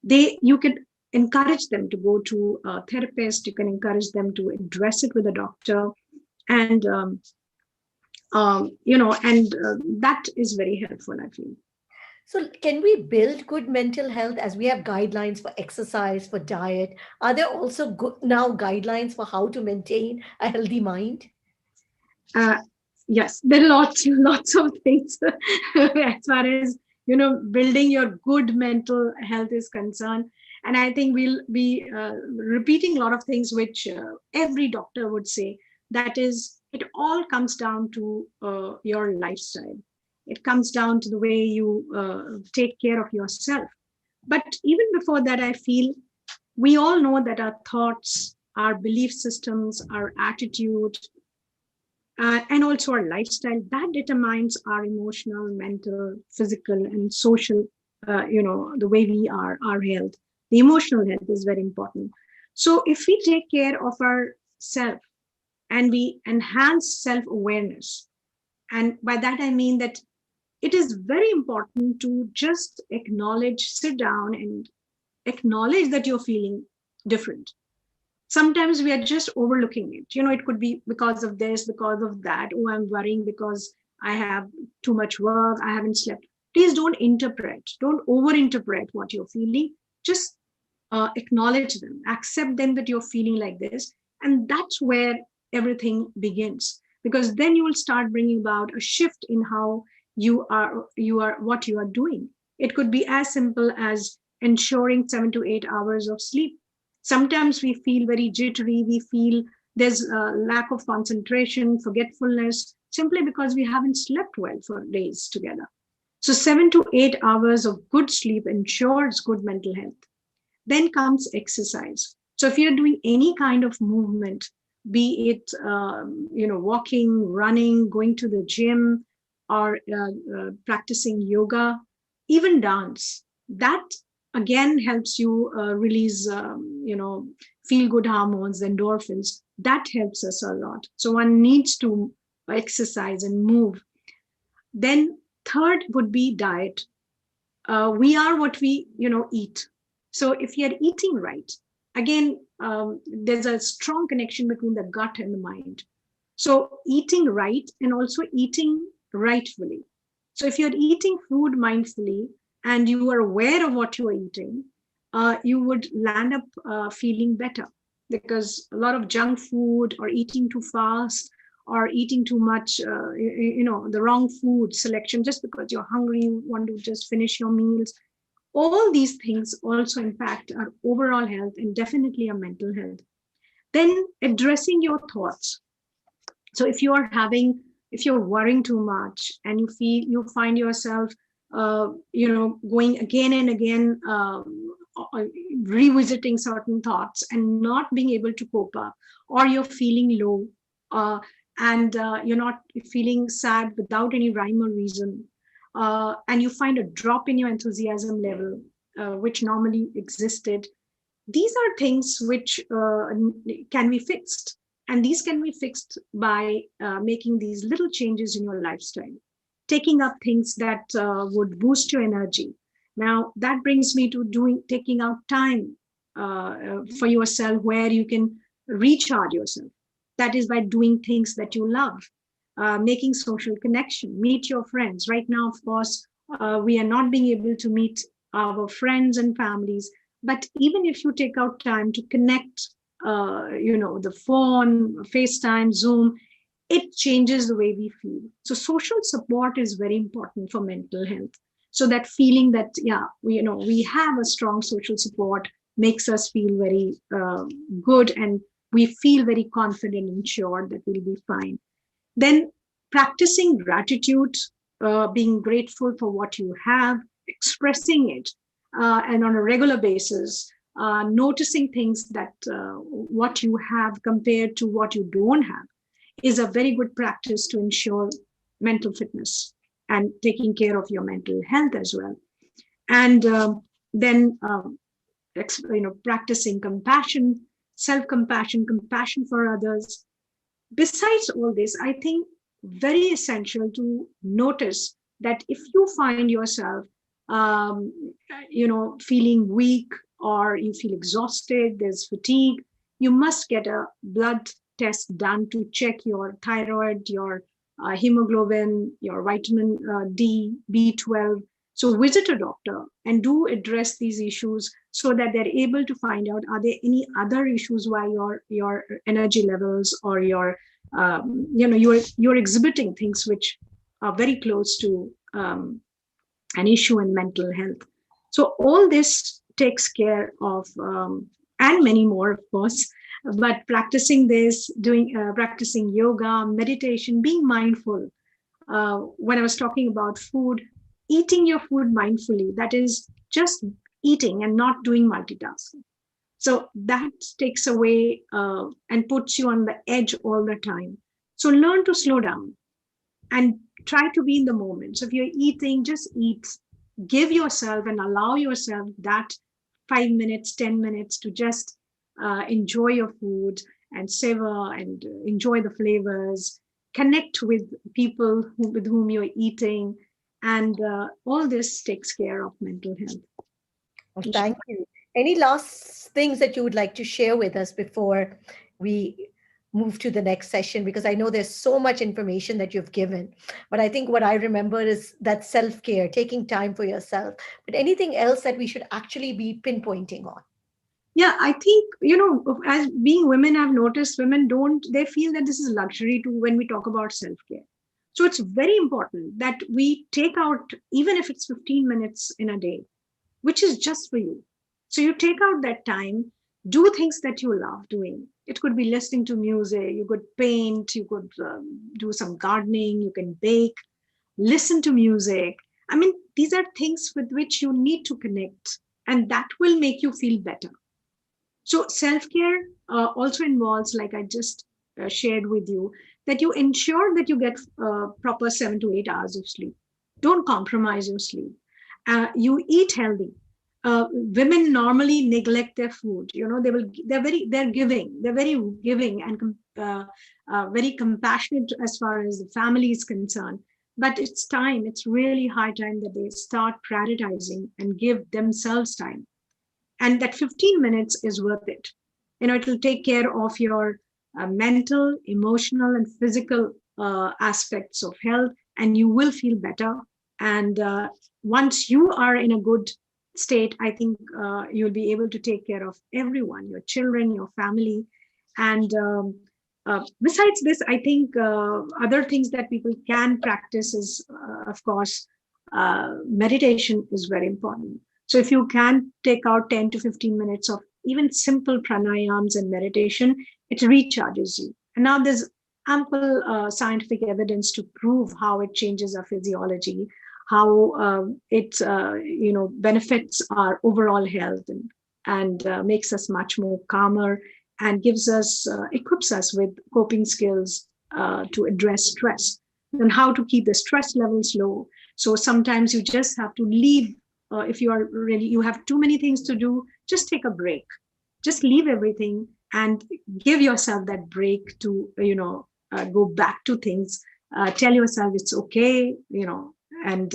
you can encourage them to go to a therapist. You can encourage them to address it with a doctor, and that is very helpful, I feel. So, can we build good mental health as we have guidelines for exercise, for diet? Are there also now guidelines for how to maintain a healthy mind? Yes, there are lots of things as far as building your good mental health is concerned. And I think we'll be repeating a lot of things which every doctor would say. That is, it all comes down to your lifestyle. It comes down to the way you take care of yourself. But even before that, I feel we all know that our thoughts, our belief systems, our attitude, and also our lifestyle, that determines our emotional, mental, physical, and social, the way we are, our health. The emotional health is very important. So if we take care of ourself and we enhance self-awareness, and by that I mean that it is very important to just sit down and acknowledge that you're feeling different. Sometimes we are just overlooking it. It could be because of this, because of that. Oh, I'm worrying because I have too much work, I haven't slept. Please don't over-interpret what you're feeling. Just acknowledge them, accept them that you're feeling like this. And that's where everything begins. Because then you will start bringing about a shift in how what you are doing. It could be as simple as ensuring 7 to 8 hours of sleep. Sometimes we feel very jittery, we feel there's a lack of concentration, forgetfulness, simply because we haven't slept well for days together. So 7 to 8 hours of good sleep ensures good mental health. Then comes exercise. So if you're doing any kind of movement, be it walking, running, going to the gym, or practicing yoga, even dance. That again helps you release, feel good hormones, endorphins. That helps us a lot. So one needs to exercise and move. Then third would be diet. We are what we eat. So if you're eating right, again, there's a strong connection between the gut and the mind. So eating right and also eating rightfully. So if you're eating food mindfully and you are aware of what you are eating, you would land up feeling better, because a lot of junk food or eating too fast or eating too much, the wrong food selection just because you're hungry, you want to just finish your meals. All these things also impact our overall health and definitely our mental health. Then addressing your thoughts. So if you're worrying too much and you find yourself, going again and again, revisiting certain thoughts and not being able to cope up, or you're feeling low, and you're not feeling sad without any rhyme or reason, and you find a drop in your enthusiasm level, which normally existed. These are things which can be fixed. And these can be fixed by making these little changes in your lifestyle, taking up things that would boost your energy. Now, that brings me to taking out time for yourself where you can recharge yourself. That is by doing things that you love, making social connection, meet your friends. Right now, of course, we are not being able to meet our friends and families. But even if you take out time to connect, the phone, FaceTime, Zoom, it changes the way we feel. So social support is very important for mental health. So that feeling that, we have a strong social support makes us feel very good, and we feel very confident and sure that we'll be fine. Then practicing gratitude, being grateful for what you have, expressing it, and on a regular basis, noticing things that what you have compared to what you don't have is a very good practice to ensure mental fitness and taking care of your mental health as well. And then, practicing compassion, self-compassion, compassion for others. Besides all this, I think very essential to notice that if you find yourself, feeling weak, or you feel exhausted, there's fatigue, you must get a blood test done to check your thyroid, your hemoglobin, your vitamin D, B12. So visit a doctor and do address these issues so that they're able to find out, are there any other issues why your energy levels or you're exhibiting things which are very close to an issue in mental health. So all this takes care of, and many more, of course, but practicing this, practicing yoga, meditation, being mindful. When I was talking about food, eating your food mindfully, that is just eating and not doing multitasking. So that takes away and puts you on the edge all the time. So learn to slow down and try to be in the moment. So if you're eating, just eat. Give yourself and allow yourself that 5 minutes, 10 minutes to just enjoy your food and savor and enjoy the flavors, connect with people with whom you're eating. And all this takes care of mental health. Well, thank you. Any last things that you would like to share with us before we move to the next session? Because I know there's so much information that you've given, but I think what I remember is that self-care, taking time for yourself. But anything else that we should actually be pinpointing on? Yeah, I think, as being women, I've noticed women they feel that this is luxury to when we talk about self-care. So it's very important that we take out, even if it's 15 minutes in a day, which is just for you. So you take out that time, do things that you love doing. It could be listening to music, you could paint, you could do some gardening, you can bake, listen to music. I mean, these are things with which you need to connect, and that will make you feel better. So self-care also involves, like I just shared with you, that you ensure that you get proper 7 to 8 hours of sleep. Don't compromise your sleep. You eat healthy. Women normally neglect their food. They're very giving and very compassionate as far as the family is concerned. But it's time, it's really high time that they start prioritizing and give themselves time. And that 15 minutes is worth it. It will take care of your mental, emotional, and physical aspects of health, and you will feel better. And once you are in a good state, I think you'll be able to take care of everyone, your children, your family. And besides this, I think other things that people can practice is, of course, meditation is very important. So if you can take out 10 to 15 minutes of even simple pranayams and meditation, it recharges you. And now there's ample scientific evidence to prove how it changes our physiology, how it benefits our overall health, and makes us much more calmer, and gives us equips us with coping skills to address stress, and how to keep the stress levels low. So sometimes you just have to leave. If you have too many things to do, just take a break. Just leave everything and give yourself that break to go back to things. Tell yourself it's okay, and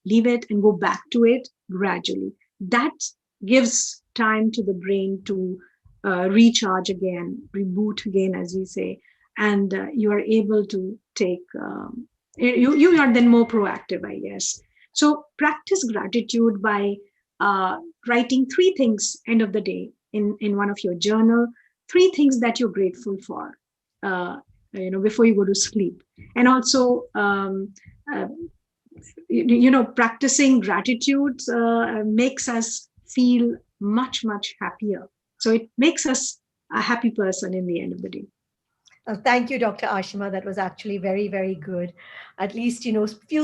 leave it and go back to it gradually. That gives time to the brain to recharge again, reboot again, as we say, and you are able to take. You are then more proactive, I guess. So practice gratitude by writing 3 things end of the day in one of your journal, 3 things that you're grateful for, before you go to sleep. And also, practicing gratitude makes us feel much, much happier. So it makes us a happy person in the end of the day. Thank you, Dr. Ashima. That was actually very, very good. At least, few